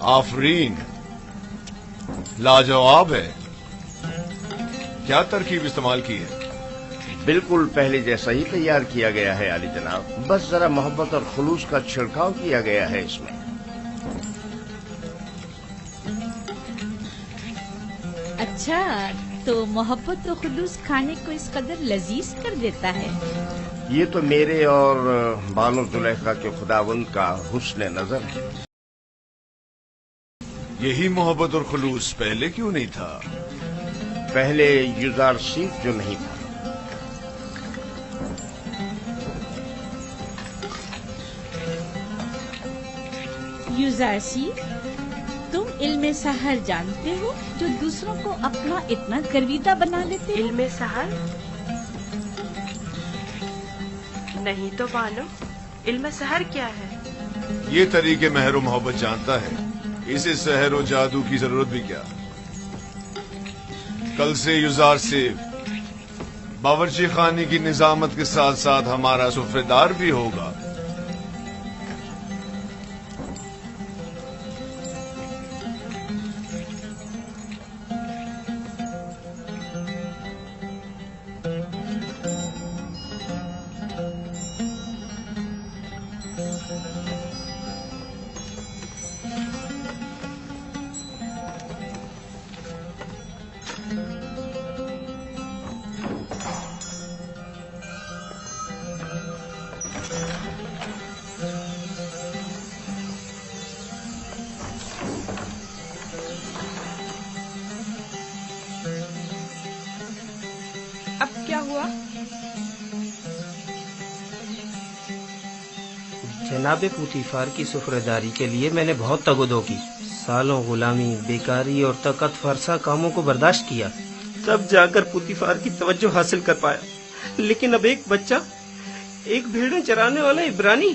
آفرین، لاجواب ہے. کیا ترکیب استعمال کی ہے؟ بالکل پہلے جیسا ہی تیار کیا گیا ہے عالی جناب، بس ذرا محبت اور خلوص کا چھڑکاؤ کیا گیا ہے اس میں. اچھا، تو محبت و خلوص کھانے کو اس قدر لذیذ کر دیتا ہے. یہ تو میرے اور بانو زلیخا کے خداوند کا حسن نظر ہے. یہی محبت اور خلوص پہلے کیوں نہیں تھا؟ پہلے یوزارسیف جو نہیں تھا. یوزارسیف، تم علم سحر جانتے ہو جو دوسروں کو اپنا اتنا گرویدہ بنا لیتے؟ علم سحر؟ نہیں تو بانو، علم سحر کیا ہے؟ یہ طریقے مہر و محبت جانتا ہے، اسے سحر و جادو کی ضرورت بھی کیا. کل سے یوزارسیف باورچی خانے کی نظامت کے ساتھ ساتھ ہمارا سفرے دار بھی ہوگا. اب کیا ہوا؟ جناب پوتیفار کی سفرےداری کے لیے میں نے بہت تگ و دو کی، سالوں غلامی، بیکاری اور طاقت فرسا کاموں کو برداشت کیا، تب جا کر پوتیفار کی توجہ حاصل کر پایا. لیکن اب ایک بچہ، ایک بھیڑیں چرانے والا عبرانی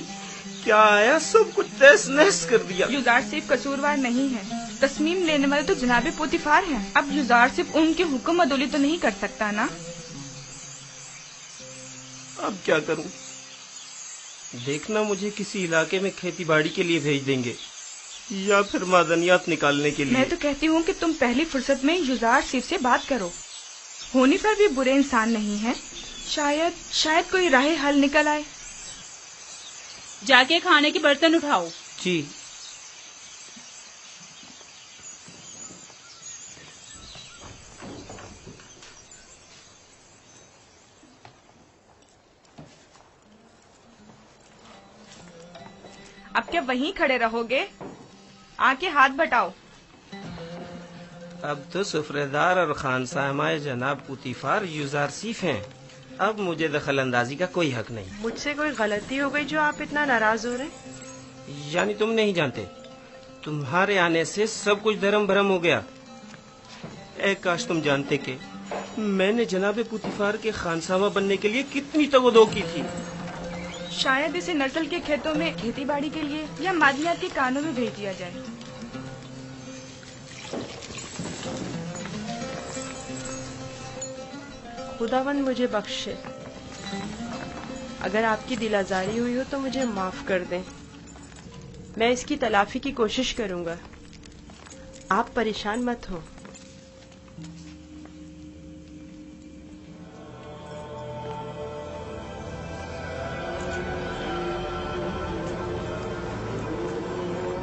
کیا آیا، سب کچھ تہس نہس کر دیا. یوزارسیف قصوروار نہیں ہے، تصمیم لینے والے تو جناب پوتیفار ہیں. اب یوزارسیف ان کے حکم عدولی تو نہیں کر سکتا نا. اب کیا کروں؟ دیکھنا مجھے کسی علاقے میں کھیتی باڑی کے لیے بھیج دیں گے یا پھر معدنیات نکالنے کے لیے. میں تو کہتی ہوں کہ تم پہلی فرصت میں یوزارسیف سے بات کرو. ہونی پر بھی برے انسان نہیں ہیں، شاید کوئی راہ حل نکل آئے. جا کے کھانے کے برتن اٹھاؤ. جی. اب کیا وہیں کھڑے رہو گے؟ آ کے ہاتھ بٹاؤ. اب تو سفرےدار اور خانسامہ جناب پوتیفار یوزارسیف ہیں، اب مجھے دخل اندازی کا کوئی حق نہیں. مجھ سے کوئی غلطی ہو گئی جو آپ اتنا ناراض ہو رہے ہیں؟ یعنی تم نہیں جانتے، تمہارے آنے سے سب کچھ دھرم بھرم ہو گیا. اے کاش تم جانتے کہ میں نے جناب پوتیفار کے خانسامہ بننے کے لیے کتنی تگ و دو کی تھی. شاید اسے نسل کے کھیتوں میں کھیتی باڑی کے لیے یا معدنیات کے کانوں میں بھیج دیا جائے. خداوند مجھے بخشے، اگر آپ کی دل آزاری ہوئی ہو تو مجھے معاف کر دیں. میں اس کی تلافی کی کوشش کروں گا، آپ پریشان مت ہو.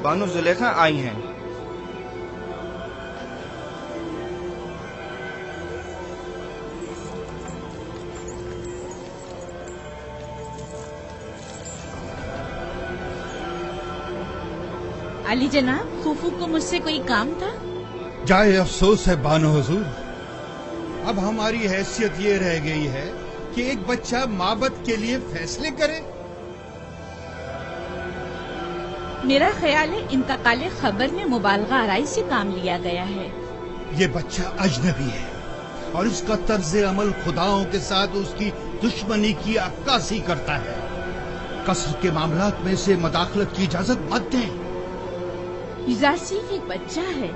بانو زلیخا آئی ہیں. علی جناب، پھوپھو کو مجھ سے کوئی کام تھا؟ جائے افسوس ہے بانو حضور، اب ہماری حیثیت یہ رہ گئی ہے کہ ایک بچہ معبد کے لیے فیصلے کرے. میرا خیال ہے انتقال خبر میں مبالغہ آرائی سے کام لیا گیا ہے. یہ بچہ اجنبی ہے اور اس کا طرز عمل خداؤں کے ساتھ اس کی دشمنی کی عکاسی کرتا ہے. قصر کے معاملات میں اسے مداخلت کی اجازت مت دیں. یوزارسیف ایک بچہ ہے،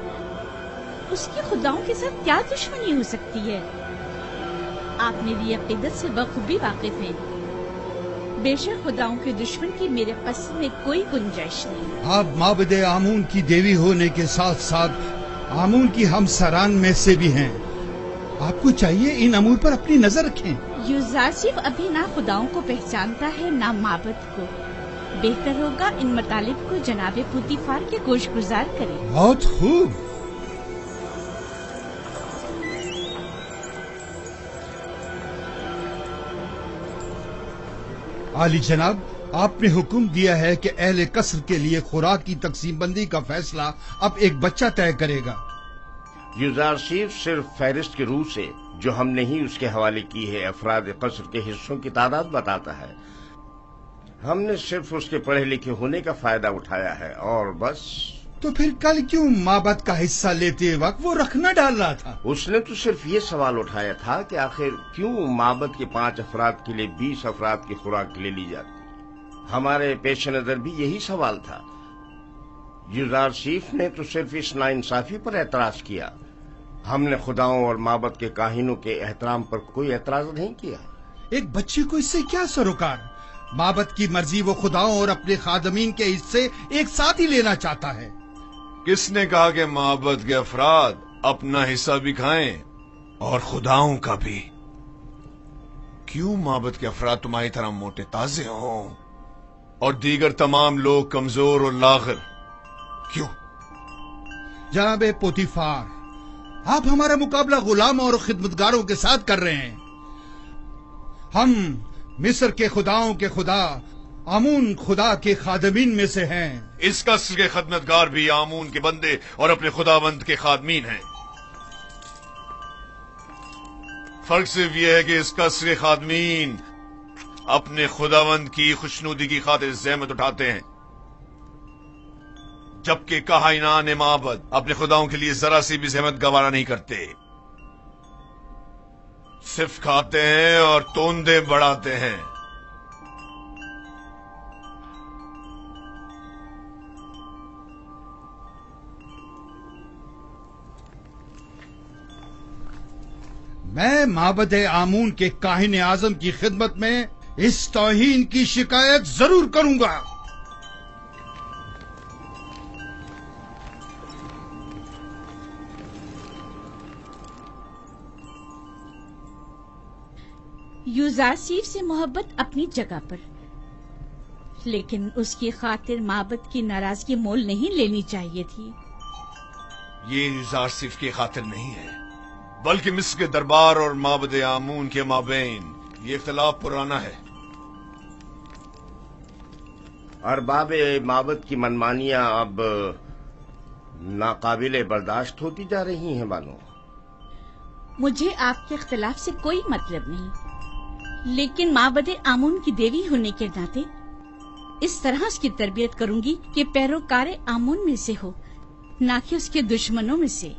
اس کی خداؤں کے ساتھ کیا دشمنی ہو سکتی ہے؟ آپ میری عقیدت سے بخوبی واقف ہیں. بے شک خداؤں کے دشمن کی میرے قصر میں کوئی گنجائش نہیں. آپ معبد آمون کی دیوی ہونے کے ساتھ ساتھ آمون کی ہمسران میں سے بھی ہیں. آپ کو چاہیے ان امور پر اپنی نظر رکھیں. یوزاسیف ابھی نہ خداؤں کو پہچانتا ہے نہ معبد کو. بہتر ہوگا ان مطالب کو جناب پوتیفار کے گوش گزار کرے. بہت خوب. عالی جناب، آپ نے حکم دیا ہے کہ اہل قصر کے لیے خوراک کی تقسیم بندی کا فیصلہ اب ایک بچہ طے کرے گا. یوزارسیف صرف فہرست کی روح سے جو ہم نے ہی اس کے حوالے کی ہے افراد قصر کے حصوں کی تعداد بتاتا ہے. ہم نے صرف اس کے پڑھے لکھے ہونے کا فائدہ اٹھایا ہے اور بس. تو پھر کل کیوں معبد کا حصہ لیتے وقت وہ رکھنا ڈال رہا تھا؟ اس نے تو صرف یہ سوال اٹھایا تھا کہ آخر کیوں معبد کے 5 افراد کے لیے 20 افراد کی خوراک کے لیے لی جاتی. ہمارے پیش نظر بھی یہی سوال تھا. یوزارسیف نے تو صرف اس ناانصافی پر اعتراض کیا. ہم نے خداؤں اور معبد کے کاہنوں کے احترام پر کوئی اعتراض نہیں کیا. ایک بچے کو اس سے کیا سروکار؟ معبد کی مرضی وہ خداؤں اور اپنے خادمین کے حصے ایک ساتھ ہی لینا چاہتا ہے. کس نے کہا کہ معبد کے افراد اپنا حصہ بھی کھائیں اور خداؤں کا بھی؟ کیوں معبد کے افراد تمہاری طرح موٹے تازے ہوں اور دیگر تمام لوگ کمزور اور لاغر؟ کیوں؟ جناب پوتیفار، آپ ہمارا مقابلہ غلاموں اور خدمتگاروں کے ساتھ کر رہے ہیں. ہم مصر کے خداؤں کے خدا آمون خدا کے خادمین میں سے ہیں. اس قصر کے خدمتگار بھی آمون کے بندے اور اپنے خداوند کے خادمین ہیں. فرق صرف یہ ہے کہ اس قصر کے خادمین اپنے خداوند کی خوشنودی کی خاطر زحمت اٹھاتے ہیں، جبکہ کاہنان معبد اپنے خداؤں کے لیے ذرا سی بھی زحمت گوارا نہیں کرتے. صرف کھاتے ہیں اور توندے بڑھاتے ہیں. میں معبد آمون کے کاہن اعظم کی خدمت میں اس توہین کی شکایت ضرور کروں گا. یوزاسیف سے محبت اپنی جگہ پر، لیکن اس کی خاطر معبد کی ناراضگی مول نہیں لینی چاہیے تھی. یہ یوزارسیف کی خاطر نہیں ہے، بلکہ مصر کے دربار اور معبد آمون کے مابین یہ اختلاف پرانا ہے. ارباب معبد کی منمانیاں اب ناقابل برداشت ہوتی جا رہی ہیں. بانو، مجھے آپ کے اختلاف سے کوئی مطلب نہیں، لیکن معبد آمون کی دیوی ہونے کے ناطے اس طرح اس کی تربیت کروں گی کہ پیروکار آمون میں سے ہو، نہ کہ اس کے دشمنوں میں سے.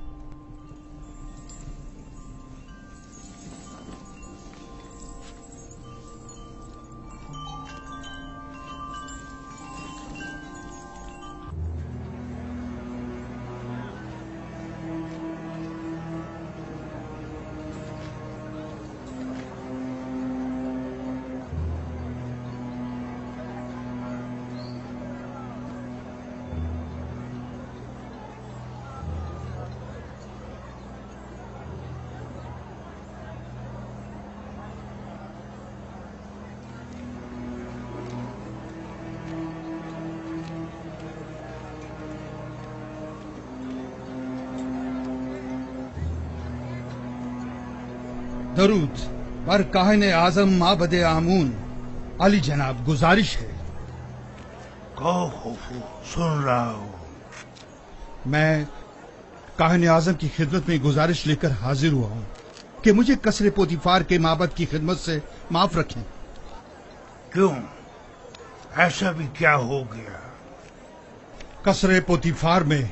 درود بر کاہن اعظم معبد آمون. علی جناب، گزارش ہے. سن رہا ہوں. میں کاہن اعظم کی خدمت میں گزارش لے کر حاضر ہوا ہوں کہ مجھے قصر پوتیفار کے معبد کی خدمت سے معاف رکھیں. کیوں؟ ایسا بھی کیا ہو گیا؟ قصر پوتیفار میں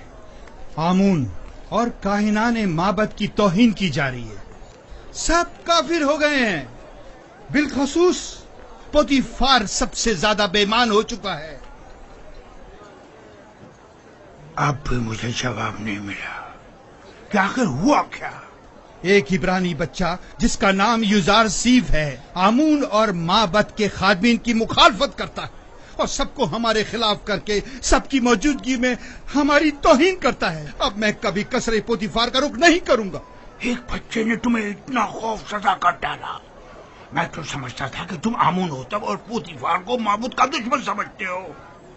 آمون اور کاہنان معبد کی توہین کی جا رہی ہے. سب کافر ہو گئے ہیں، بالخصوص پوتیفار سب سے زیادہ بے ایمان ہو چکا ہے. اب بھی مجھے جواب نہیں ملا کہ آخر ہوا کیا؟ ایک عبرانی بچہ جس کا نام یوزار سیف ہے آمون اور معبد کے خادمین کی مخالفت کرتا ہے اور سب کو ہمارے خلاف کر کے سب کی موجودگی میں ہماری توہین کرتا ہے. اب میں کبھی قصر پوتیفار کا رخ نہیں کروں گا. ایک بچے نے تمہیں اتنا خوف زدہ کر ڈالا. میں تو سمجھتا تھا کہ تم آمون ہوتب اور پوتیفار کو معبود کا دشمن سمجھتے ہو.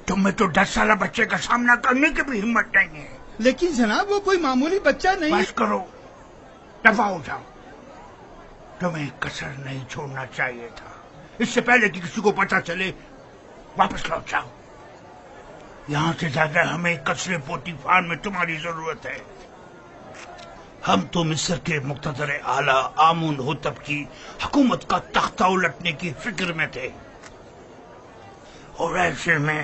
تم میں تو 10 سالہ بچے کا سامنا کرنے کی بھی ہمت نہیں ہے. لیکن جناب وہ کوئی معمولی بچہ نہیں. بس کرو، دفع ہو جاؤ. تمہیں کسر نہیں چھوڑنا چاہیے تھا. اس سے پہلے کہ کسی کو پتہ چلے واپس لوٹ جاؤ. یہاں سے زیادہ ہمیں قصر پوتیفار میں تمہاری ضرورت ہے. ہم تو مصر کے مقتدر اعلیٰ آمون ہوتب کی حکومت کا تختہ الٹنے کی فکر میں تھے، اور ایسے میں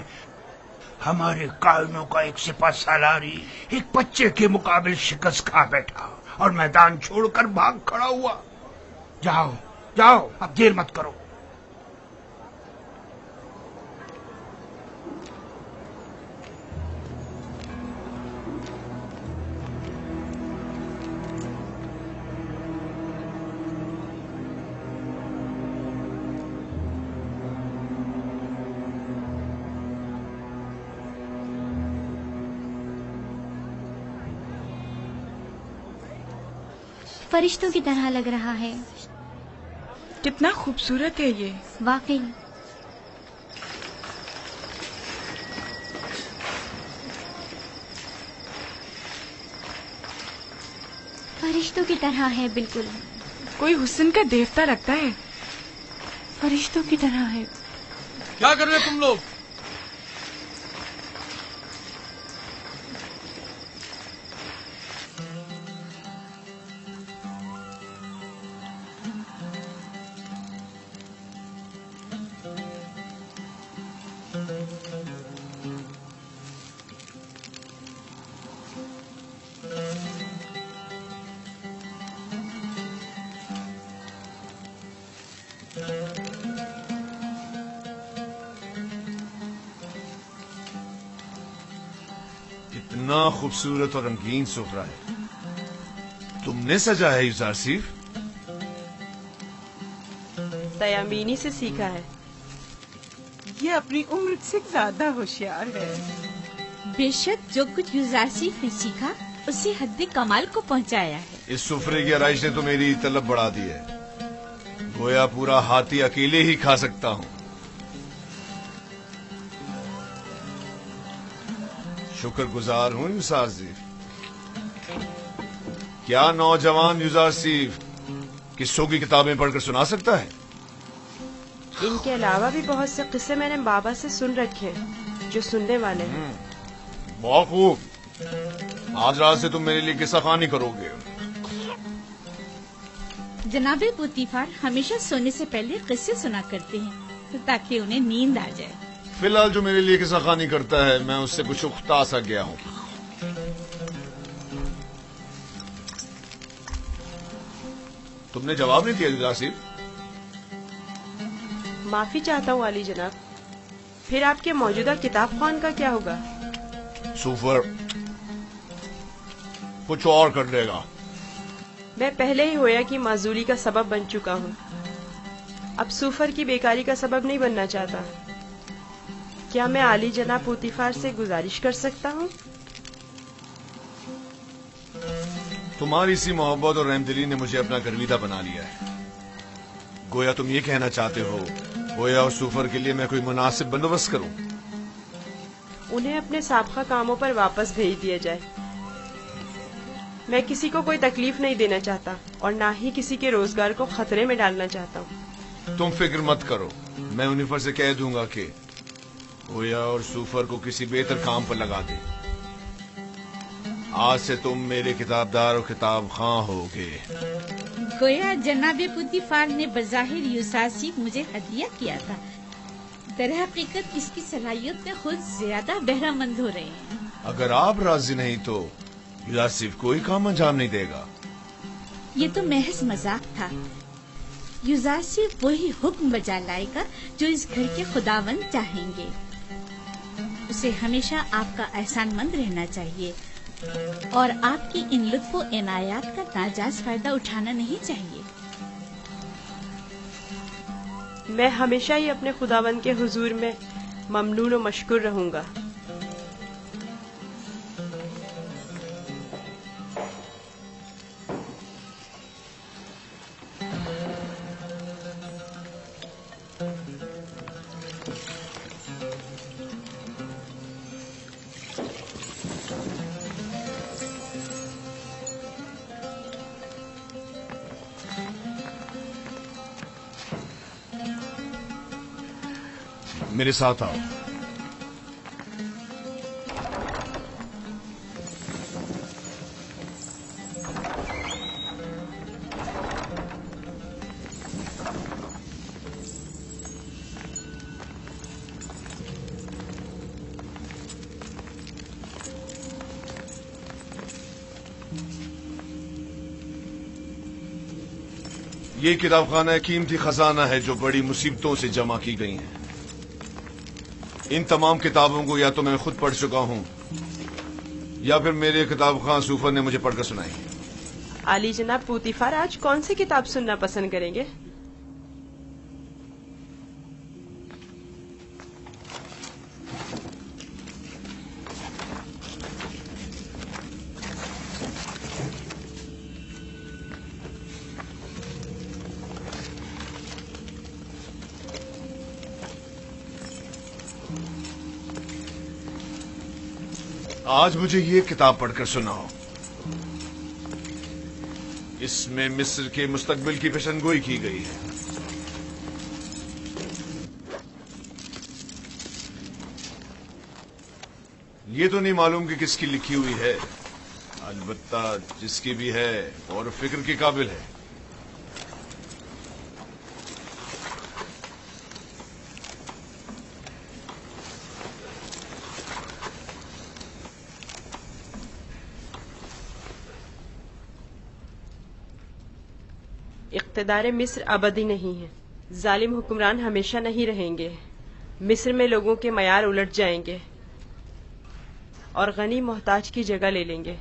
ہمارے قائدوں کا ایک سپہ سالاری ایک بچے کے مقابل شکست کھا بیٹھا اور میدان چھوڑ کر بھاگ کھڑا ہوا. جاؤ جاؤ، اب دیر مت کرو. فرشتوں کی طرح لگ رہا ہے. کتنا خوبصورت ہے یہ. واقعی. فرشتوں کی طرح ہے بالکل. کوئی حسن کا دیوتا لگتا ہے. فرشتوں کی طرح ہے. کیا کر رہے تم لوگ؟ اتنا خوبصورت اور رنگین سفرہ ہے. تم نے سجا ہے یوزار سیف؟ تیامینی سے سیکھا ہے. یہ اپنی عمر سے زیادہ ہوشیار ہے. بے شک جو کچھ یوزار سیف نے سیکھا اسے حد کمال کو پہنچایا ہے. اس سفرے کی آرائش نے تو میری طلب بڑھا دی ہے. گویا پورا ہاتھی اکیلے ہی کھا سکتا ہوں. شکر گزار ہوں یوزار سیف. کیا نوجوان یوزار سیف قصوں کی کتابیں پڑھ کر سنا سکتا ہے؟ ان کے علاوہ بھی بہت سے قصے میں نے بابا سے سن رکھے جو سننے والے ہیں. بہت خوب. آج رات سے تم میرے لیے قصہ خوانی کرو گے. جناب پوتیفار ہمیشہ سونے سے پہلے قصے سنا کرتے ہیں تاکہ انہیں نیند آ جائے. فی الحال جو میرے لیے قصہ خوانی کرتا ہے میں اس سے کچھ اختا سا گیا ہوں. تم نے جواب نہیں دیا یوزار سیف. معافی چاہتا ہوں علی جناب. پھر آپ کے موجودہ کتاب خوان کا کیا ہوگا؟ سوفر کچھ اور کر دے گا. میں پہلے ہی ہویا کی معذوری کا سبب بن چکا ہوں. اب سوفر کی بیکاری کا سبب نہیں بننا چاہتا. کیا میں علی جناب پوتیفار سے گزارش کر سکتا ہوں؟ تمہاری اسی محبت اور رحمدلی نے مجھے اپنا گرویدہ بنا لیا ہے. گویا تم یہ کہنا چاہتے ہو گویا اور سوفر کے لیے میں کوئی مناسب بندوبست کروں. انہیں اپنے سابقہ کاموں پر واپس بھیج دیا جائے. میں کسی کو کوئی تکلیف نہیں دینا چاہتا اور نہ ہی کسی کے روزگار کو خطرے میں ڈالنا چاہتا ہوں. تم فکر مت کرو. میں انیفر سے کہہ دوں گا کہ گویا اور سوفر کو کسی بہتر کام پر لگا دے. آج سے تم میرے کتابدار اور کتاب خواں ہوگے. گویا جناب پوتیفار نے بظاہر یوزار سیف مجھے ہدیہ کیا تھا. در حقیقت اس کی صلاحیت میں خود زیادہ بہرہ مند ہو رہے ہیں. اگر آپ راضی نہیں تو یوزار سیف کوئی کام انجام نہیں دے گا. یہ تو محض مذاق تھا. یوزار سیف وہی حکم بجا لائے گا جو اس گھر کے خداوند چاہیں گے. اسے ہمیشہ آپ کا احسان مند رہنا چاہیے اور آپ کی ان لطف و عنایات کا ناجائز فائدہ اٹھانا نہیں چاہیے۔ میں ہمیشہ ہی اپنے خداوند کے حضور میں ممنون و مشکور رہوں گا۔ میرے ساتھ آؤ۔ یہ کتاب خانہ قیمتی خزانہ ہے جو بڑی مصیبتوں سے جمع کی گئی ہیں۔ ان تمام کتابوں کو یا تو میں خود پڑھ چکا ہوں یا پھر میرے کتاب خان سوفر نے مجھے پڑھ کر سنائی۔ عالی جناب پوتیفار آج کون سی کتاب سننا پسند کریں گے؟ آج مجھے یہ کتاب پڑھ کر سناؤ۔ اس میں مصر کے مستقبل کی پیشن گوئی کی گئی ہے۔ یہ تو نہیں معلوم کہ کس کی لکھی ہوئی ہے، البتہ جس کی بھی ہے اور فکر کے قابل ہے۔ اقتدار مصر ابدی نہیں ہے، ظالم حکمران ہمیشہ نہیں رہیں گے۔ مصر میں لوگوں کے معیار الٹ جائیں گے اور غنی محتاج کی جگہ لے لیں گے۔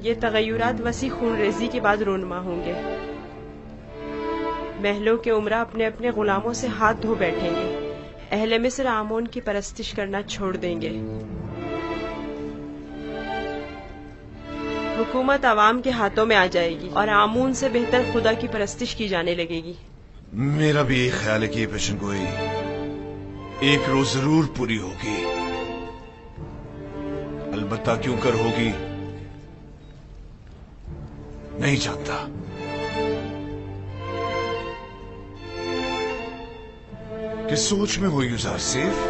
یہ تغیرات وسیع خون ریزی کے بعد رونما ہوں گے۔ محلوں کے عمرا اپنے اپنے غلاموں سے ہاتھ دھو بیٹھیں گے۔ اہل مصر آمون کی پرستش کرنا چھوڑ دیں گے۔ حکومت عوام کے ہاتھوں میں آ جائے گی اور آمون سے بہتر خدا کی پرستش کی جانے لگے گی۔ میرا بھی یہ خیال ہے کہ یہ پیشن گوئی ایک روز ضرور پوری ہوگی، البتہ کیوں کر ہوگی نہیں جانتا۔ کس سوچ میں ہو یوزار سیف؟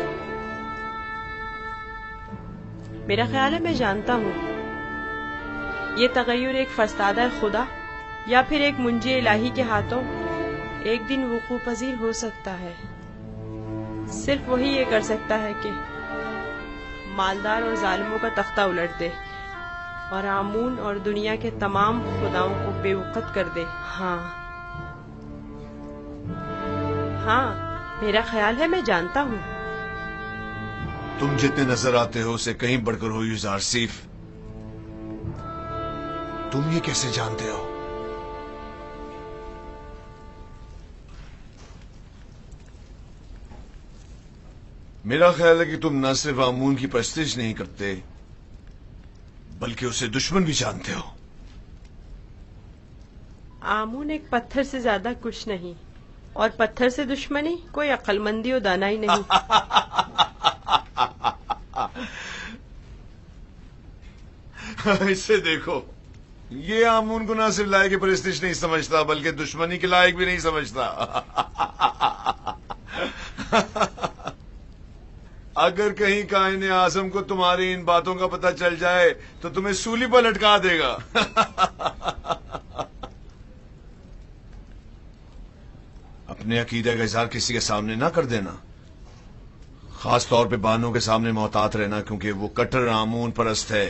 میرا خیال ہے میں جانتا ہوں۔ یہ تغیر ایک فرستادہ خدا یا پھر ایک منجی الہی کے ہاتھوں ایک دن وقوع پذیر ہو سکتا ہے۔ صرف وہی یہ کر سکتا ہے کہ مالدار اور ظالموں کا تختہ الٹ دے اور آمون اور دنیا کے تمام خداؤں کو بے وقت کر دے۔ ہاں میرا خیال ہے میں جانتا ہوں۔ تم جتنے نظر آتے ہو اسے کہیں بڑھ کر ہو یوزار سیف۔ تم یہ کیسے جانتے ہو؟ میرا خیال ہے کہ تم نہ صرف آمون کی پرستش نہیں کرتے بلکہ اسے دشمن بھی جانتے ہو۔ آمون ایک پتھر سے زیادہ کچھ نہیں، اور پتھر سے دشمنی کوئی عقل مندی و دانائی نہیں۔ اسے دیکھو، یہ آمون کو نہ صرف لائق پرستش نہیں سمجھتا بلکہ دشمنی کے لائق بھی نہیں سمجھتا۔ اگر کہیں کائن اعظم کو تمہاری ان باتوں کا پتہ چل جائے تو تمہیں سولی پر لٹکا دے گا۔ اپنے عقیدہ کا اظہار کسی کے سامنے نہ کر دینا، خاص طور پہ بانوں کے سامنے محتاط رہنا کیونکہ وہ کٹر آمون پرست ہے۔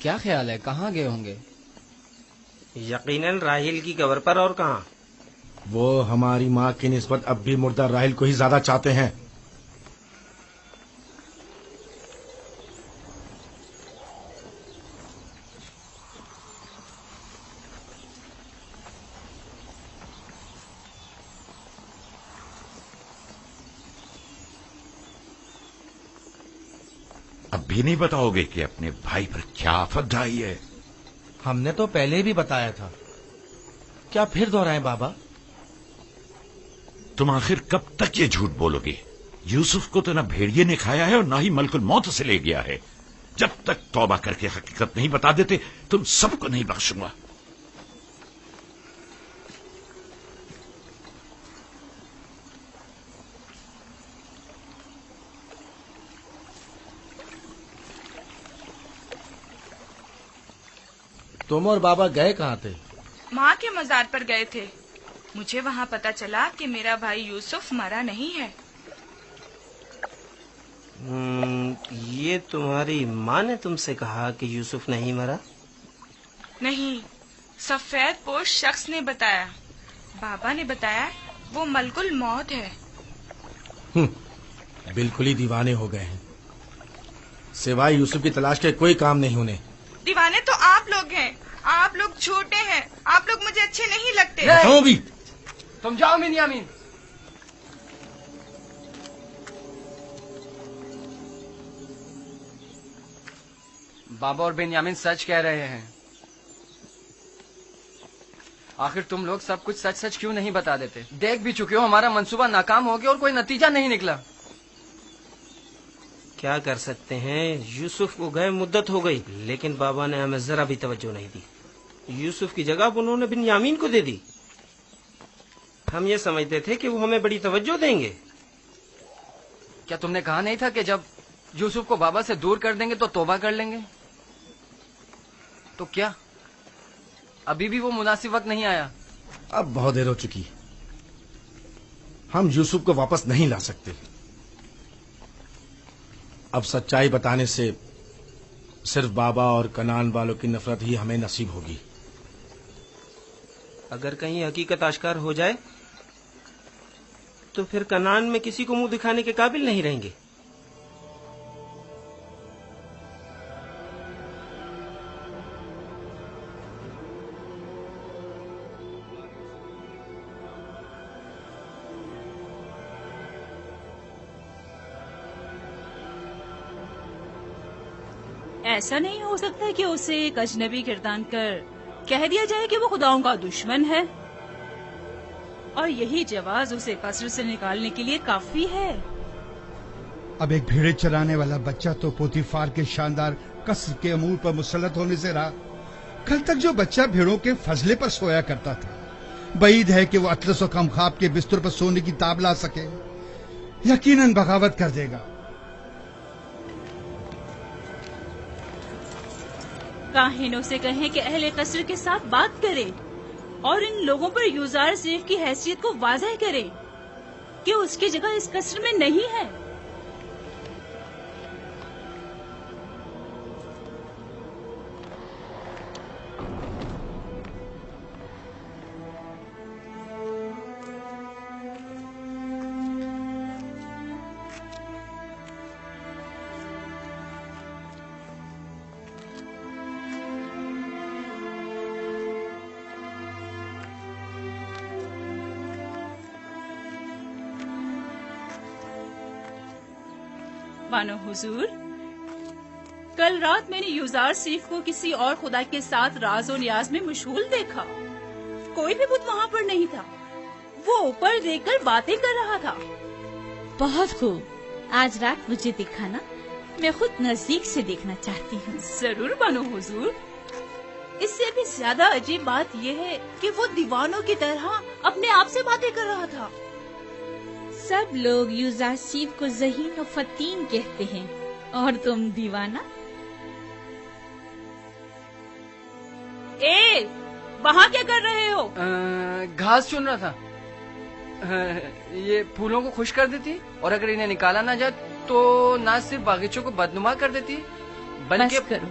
کیا خیال ہے کہاں گئے ہوں گے؟ یقیناً راحیل کی قبر پر، اور کہاں؟ وہ ہماری ماں کی نسبت اب بھی مردہ راحیل کو ہی زیادہ چاہتے ہیں۔ اب بھی نہیں بتاؤ گے کہ اپنے بھائی پر کیا آفت ڈھائی ہے؟ ہم نے تو پہلے بھی بتایا تھا، کیا پھر دہرائیں بابا؟ تم آخر کب تک یہ جھوٹ بولو گے؟ یوسف کو تو نہ بھیڑیے نے کھایا ہے اور نہ ہی ملک الموت سے لے گیا ہے۔ جب تک توبہ کر کے حقیقت نہیں بتا دیتے تم سب کو نہیں بخشوں گا۔ تم اور بابا گئے کہاں تھے؟ ماں کے مزار پر گئے تھے۔ مجھے وہاں پتا چلا کہ میرا بھائی یوسف مرا نہیں ہے۔ یہ تمہاری ماں نے تم سے کہا کہ یوسف نہیں مرا؟ نہیں، سفید پوش شخص نے بتایا۔ بابا نے بتایا وہ ملک الموت ہے۔ بالکل ہی دیوانے ہو گئے ہیں، سوائے یوسف کی تلاش کے کوئی کام نہیں انہیں۔ دیوانے تو آپ لوگ ہیں، آپ لوگ چھوٹے ہیں، آپ لوگ مجھے اچھے نہیں لگتے۔ بھی تم جاؤ بنیامین۔ بابا اور بنیامین سچ کہہ رہے ہیں۔ آخر تم لوگ سب کچھ سچ سچ کیوں نہیں بتا دیتے؟ دیکھ بھی چکے ہو ہمارا منصوبہ ناکام ہو گیا اور کوئی نتیجہ نہیں نکلا۔ کیا کر سکتے ہیں، یوسف کو گئے مدت ہو گئی، لیکن بابا نے ہمیں ذرا بھی توجہ نہیں دی۔ یوسف کی جگہ انہوں نے بنیامین کو دے دی۔ ہم یہ سمجھتے تھے کہ وہ ہمیں بڑی توجہ دیں گے۔ کیا تم نے کہا نہیں تھا کہ جب یوسف کو بابا سے دور کر دیں گے تو توبہ کر لیں گے؟ تو کیا ابھی بھی وہ مناسب وقت نہیں آیا؟ اب بہت دیر ہو چکی، ہم یوسف کو واپس نہیں لا سکتے۔ اب سچائی بتانے سے صرف بابا اور کنان والوں کی نفرت ہی ہمیں نصیب ہوگی۔ اگر کہیں حقیقت آشکار ہو جائے تو پھر کنان میں کسی کو منہ دکھانے کے قابل نہیں رہیں گے۔ ایسا نہیں ہو سکتا کہ اسے ایک اجنبی گردان کر کہہ دیا جائے کہ وہ خداؤں کا دشمن ہے، اور یہی جواز اسے قصر سے نکالنے کے لیے کافی ہے۔ اب ایک بھیڑے چرانے والا بچہ تو پوتیفار کے شاندار قصر کے امور پر مسلط ہونے سے رہا۔ کل تک جو بچہ بھیڑوں کے فضلے پر سویا کرتا تھا، بعید ہے کہ وہ اطلس و کمخاب کے بستر پر سونے کی تاب لا سکے۔ یقیناً بغاوت کر دے گا۔ کاہنوں سے کہیں کہ اہل قصر کے ساتھ بات کرے اور ان لوگوں پر یوزار سیف کی حیثیت کو واضح کرے کہ اس کی جگہ اس قصر میں نہیں ہے۔ بانو حضور، کل رات میں نے یوزار سیف کو کسی اور خدا کے ساتھ راز و نیاز میں مشغول دیکھا۔ کوئی بھی بت وہاں پر نہیں تھا، وہ اوپر دیکھ کر باتیں کر رہا تھا۔ بہت خوب، آج رات مجھے دکھانا، میں خود نزدیک سے دیکھنا چاہتی ہوں۔ ضرور بانو حضور۔ اس سے بھی زیادہ عجیب بات یہ ہے کہ وہ دیوانوں کی طرح اپنے آپ سے باتیں کر رہا تھا۔ سب لوگ یوزار سیف کو ذہین و فتین کہتے ہیں، اور تم دیوانہ۔ وہاں کیا کر رہے ہو؟ گھاس چن رہا تھا۔ یہ پھولوں کو خشک کر دیتی، اور اگر انہیں نکالا نہ جائے تو نہ صرف باغیچوں کو بدنما کر دیتی بلکہ… بس کرو،